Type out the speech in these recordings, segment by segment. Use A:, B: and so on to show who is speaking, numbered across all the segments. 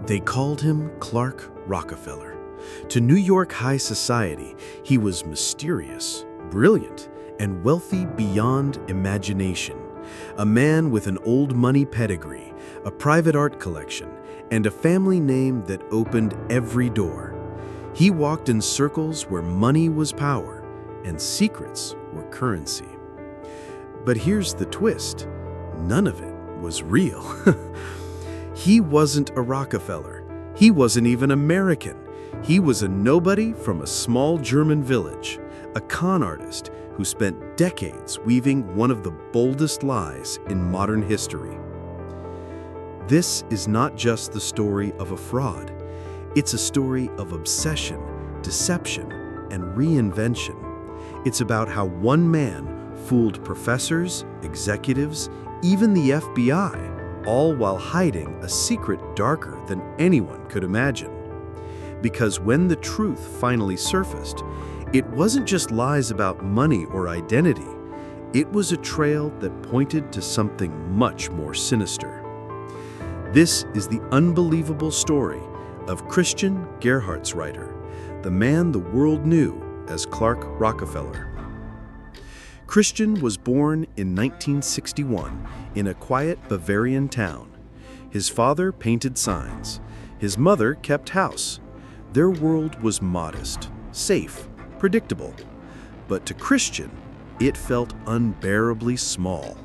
A: They called him Clark Rockefeller. To New York high society, he was mysterious, brilliant, and wealthy beyond imagination. A man with an old money pedigree, a private art collection, and a family name that opened every door. He walked in circles where money was power and secrets were currency. But here's the twist. None of it was real. He wasn't a Rockefeller. He wasn't even American. He was a nobody from a small German village, a con artist who spent decades weaving one of the boldest lies in modern history. This is not just the story of a fraud. It's a story of obsession, deception, and reinvention. It's about how one man fooled professors, executives, even the FBI, all while hiding a secret darker than anyone could imagine. Because when the truth finally surfaced, it wasn't just lies about money or identity. It was a trail that pointed to something much more sinister. This is the unbelievable story of Christian Gerhartsreiter, the man the world knew as Clark Rockefeller. Christian was born in 1961 in a quiet Bavarian town. His father painted signs. His mother kept house. Their world was modest, safe, predictable. But to Christian, it felt unbearably small.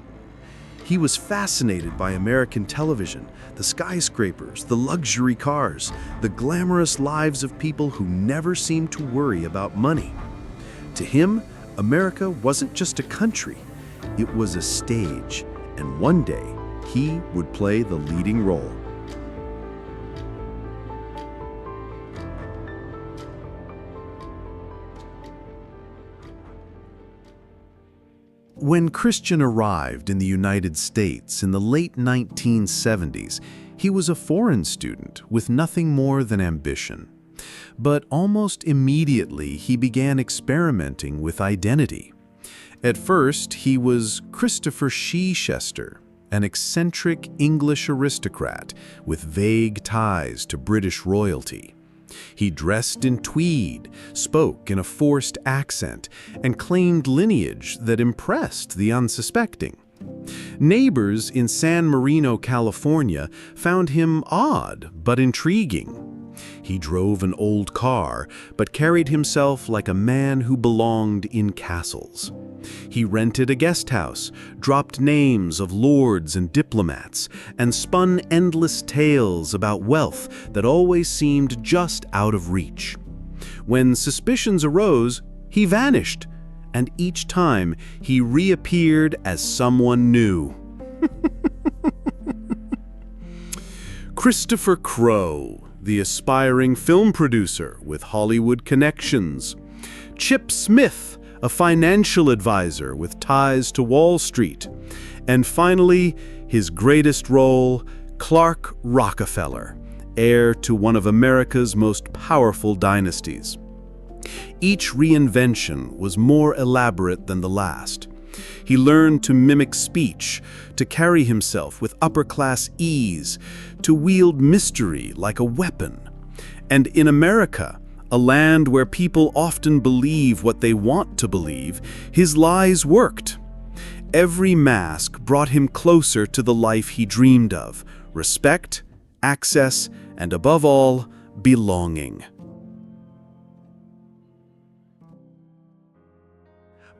A: He was fascinated by American television, the skyscrapers, the luxury cars, the glamorous lives of people who never seemed to worry about money. To him, America wasn't just a country, it was a stage, and one day he would play the leading role. When Christian arrived in the United States in the late 1970s, he was a foreign student with nothing more than ambition. But almost immediately, he began experimenting with identity. At first, he was Christopher Chichester, an eccentric English aristocrat with vague ties to British royalty. He dressed in tweed, spoke in a forced accent, and claimed lineage that impressed the unsuspecting. Neighbors in San Marino, California, found him odd but intriguing. He drove an old car, but carried himself like a man who belonged in castles. He rented a guest house, dropped names of lords and diplomats, and spun endless tales about wealth that always seemed just out of reach. When suspicions arose, he vanished, and each time he reappeared as someone new. Christopher Crowe, the aspiring film producer with Hollywood connections. Chip Smith, a financial advisor with ties to Wall Street. And finally, his greatest role, Clark Rockefeller, heir to one of America's most powerful dynasties. Each reinvention was more elaborate than the last. He learned to mimic speech, to carry himself with upper-class ease, to wield mystery like a weapon. And in America, a land where people often believe what they want to believe, his lies worked. Every mask brought him closer to the life he dreamed of: respect, access, and above all, belonging.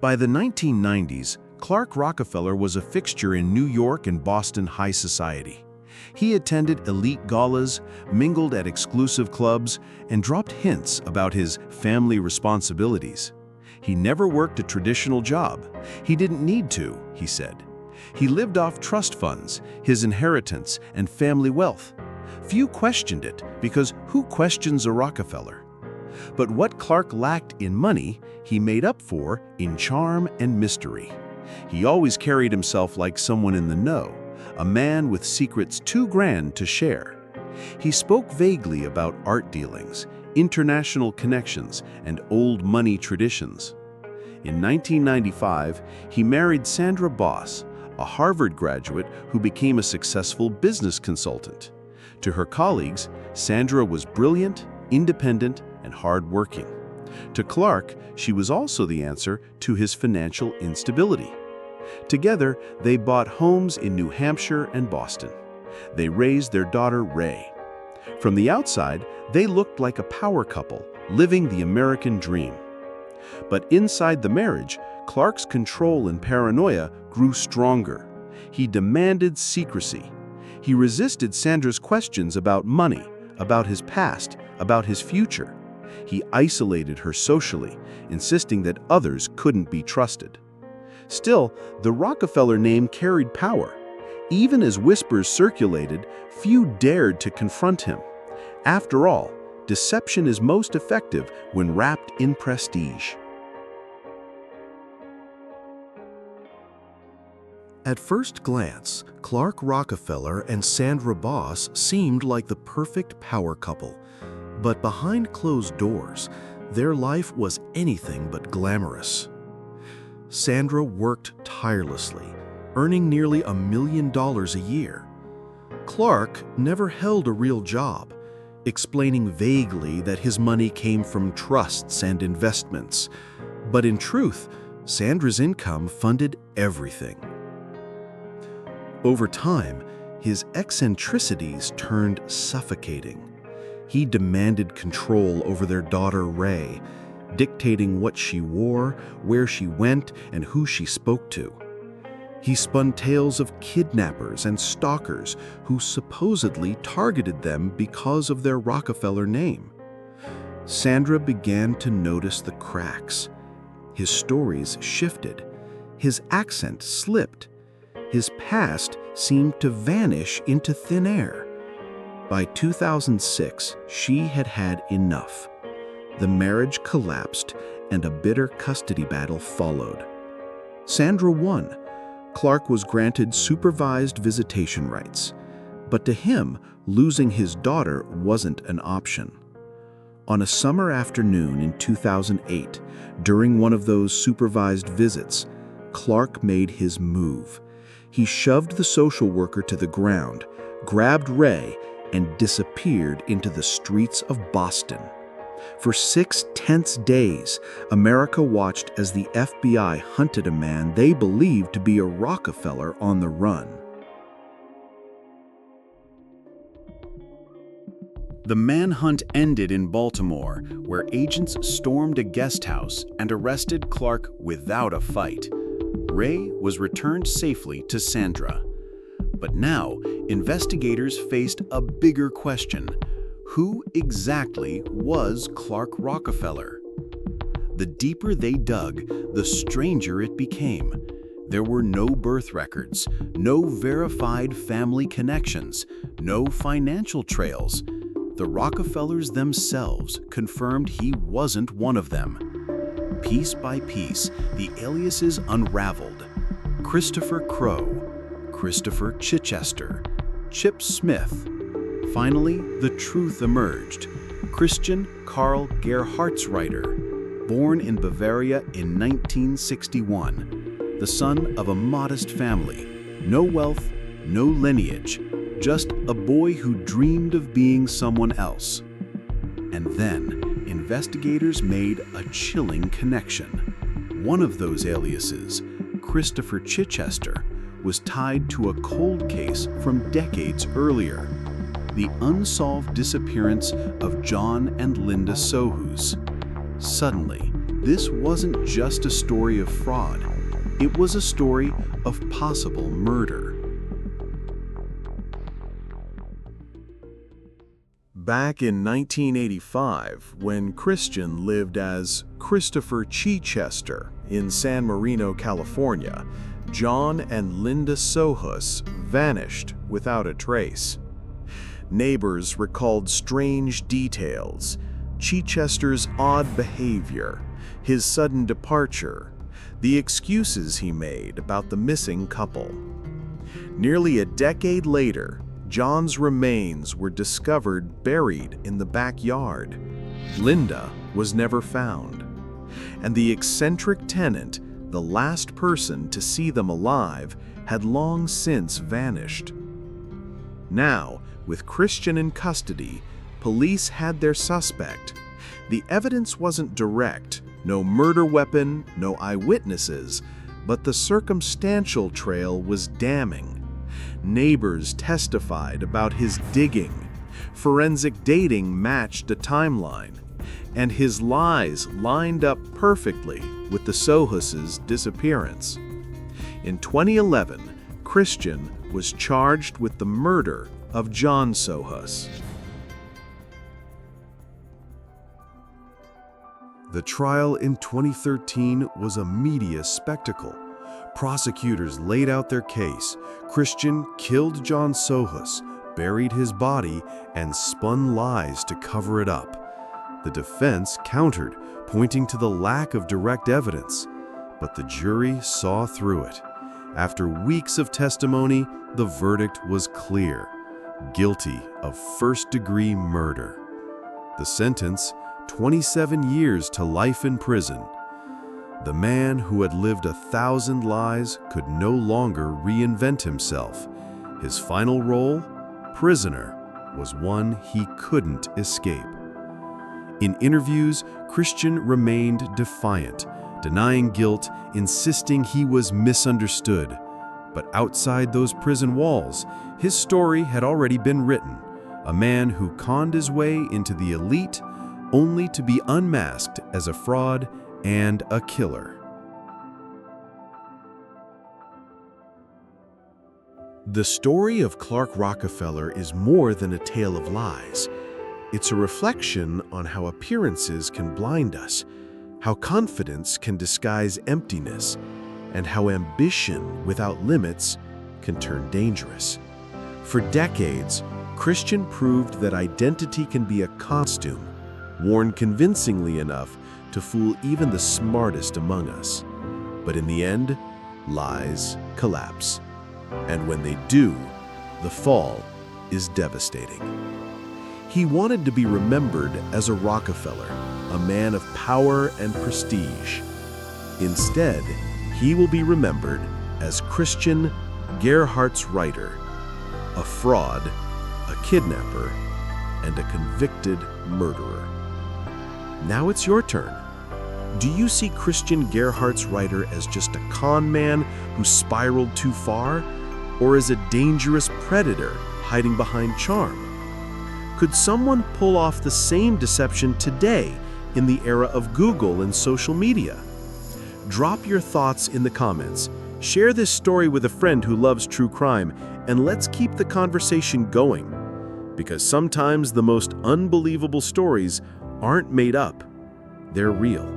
A: By the 1990s, Clark Rockefeller was a fixture in New York and Boston high society. He attended elite galas, mingled at exclusive clubs, and dropped hints about his family responsibilities. He never worked a traditional job. He didn't need to, he said. He lived off trust funds, his inheritance, and family wealth. Few questioned it, because who questions a Rockefeller? But what Clark lacked in money, he made up for in charm and mystery. He always carried himself like someone in the know, a man with secrets too grand to share. He spoke vaguely about art dealings, international connections, and old money traditions. In 1995, he married Sandra Boss, a Harvard graduate who became a successful business consultant. To her colleagues, Sandra was brilliant, independent, and hardworking. To Clark, she was also the answer to his financial instability. Together, they bought homes in New Hampshire and Boston. They raised their daughter, Ray. From the outside, they looked like a power couple, living the American dream. But inside the marriage, Clark's control and paranoia grew stronger. He demanded secrecy. He resisted Sandra's questions about money, about his past, about his future. He isolated her socially, insisting that others couldn't be trusted. Still, the Rockefeller name carried power. Even as whispers circulated, few dared to confront him. After all, deception is most effective when wrapped in prestige. At first glance, Clark Rockefeller and Sandra Boss seemed like the perfect power couple. But behind closed doors, their life was anything but glamorous. Sandra worked tirelessly, earning nearly $1 million a year. Clark never held a real job, explaining vaguely that his money came from trusts and investments. But in truth, Sandra's income funded everything. Over time, his eccentricities turned suffocating. He demanded control over their daughter Ray, dictating what she wore, where she went, and who she spoke to. He spun tales of kidnappers and stalkers who supposedly targeted them because of their Rockefeller name. Sandra began to notice the cracks. His stories shifted. His accent slipped. His past seemed to vanish into thin air. By 2006, she had had enough. The marriage collapsed, and a bitter custody battle followed. Sandra won. Clark was granted supervised visitation rights. But to him, losing his daughter wasn't an option. On a summer afternoon in 2008, during one of those supervised visits, Clark made his move. He shoved the social worker to the ground, grabbed Ray, and disappeared into the streets of Boston. For 6 tense days, America watched as the FBI hunted a man they believed to be a Rockefeller on the run. The manhunt ended in Baltimore, where agents stormed a guest house and arrested Clark without a fight. Ray was returned safely to Sandra. But now, investigators faced a bigger question. Who exactly was Clark Rockefeller? The deeper they dug, the stranger it became. There were no birth records, no verified family connections, no financial trails. The Rockefellers themselves confirmed he wasn't one of them. Piece by piece, the aliases unraveled. Christopher Crowe, Christopher Chichester, Chip Smith. Finally, the truth emerged. Christian Karl Gerhartsreiter, born in Bavaria in 1961, the son of a modest family, no wealth, no lineage, just a boy who dreamed of being someone else. And then, investigators made a chilling connection. One of those aliases, Christopher Chichester, was tied to a cold case from decades earlier, the unsolved disappearance of John and Linda Sohus. Suddenly, this wasn't just a story of fraud, it was a story of possible murder. Back in 1985, when Christian lived as Christopher Chichester in San Marino, California, John and Linda Sohus vanished without a trace. Neighbors recalled strange details: Chichester's odd behavior, his sudden departure, the excuses he made about the missing couple. Nearly a decade later, John's remains were discovered buried in the backyard. Linda was never found. And the eccentric tenant, the last person to see them alive, had long since vanished. Now, With Christian in custody, police had their suspect. The evidence wasn't direct, no murder weapon, no eyewitnesses, but the circumstantial trail was damning. Neighbors testified about his digging. Forensic dating matched a timeline, and his lies lined up perfectly with the Sohus' disappearance. In 2011, Christian was charged with the murder of John Sohus.
B: The trial in 2013 was a media spectacle. Prosecutors laid out their case. Christian killed John Sohus, buried his body, and spun lies to cover it up. The defense countered, pointing to the lack of direct evidence, but the jury saw through it. After weeks of testimony, the verdict was clear: guilty of first-degree murder. The sentence: 27 years to life in prison. The man who had lived 1,000 lies could no longer reinvent himself. His final role, prisoner, was one he couldn't escape. In interviews, Christian remained defiant, denying guilt, insisting he was misunderstood. But outside those prison walls, his story had already been written. A man who conned his way into the elite, only to be unmasked as a fraud and a killer.
A: The story of Clark Rockefeller is more than a tale of lies. It's a reflection on how appearances can blind us, how confidence can disguise emptiness, and how ambition without limits can turn dangerous. For decades, Christian proved that identity can be a costume, worn convincingly enough to fool even the smartest among us. But in the end, lies collapse. And when they do, the fall is devastating. He wanted to be remembered as a Rockefeller, a man of power and prestige. Instead, he will be remembered as Christian Gerhartsreiter, a fraud, a kidnapper, and a convicted murderer. Now it's your turn. Do you see Christian Gerhartsreiter as just a con man who spiraled too far, or as a dangerous predator hiding behind charm? Could someone pull off the same deception today in the era of Google and social media? Drop your thoughts in the comments. Share this story with a friend who loves true crime, and let's keep the conversation going. Because sometimes the most unbelievable stories aren't made up, they're real.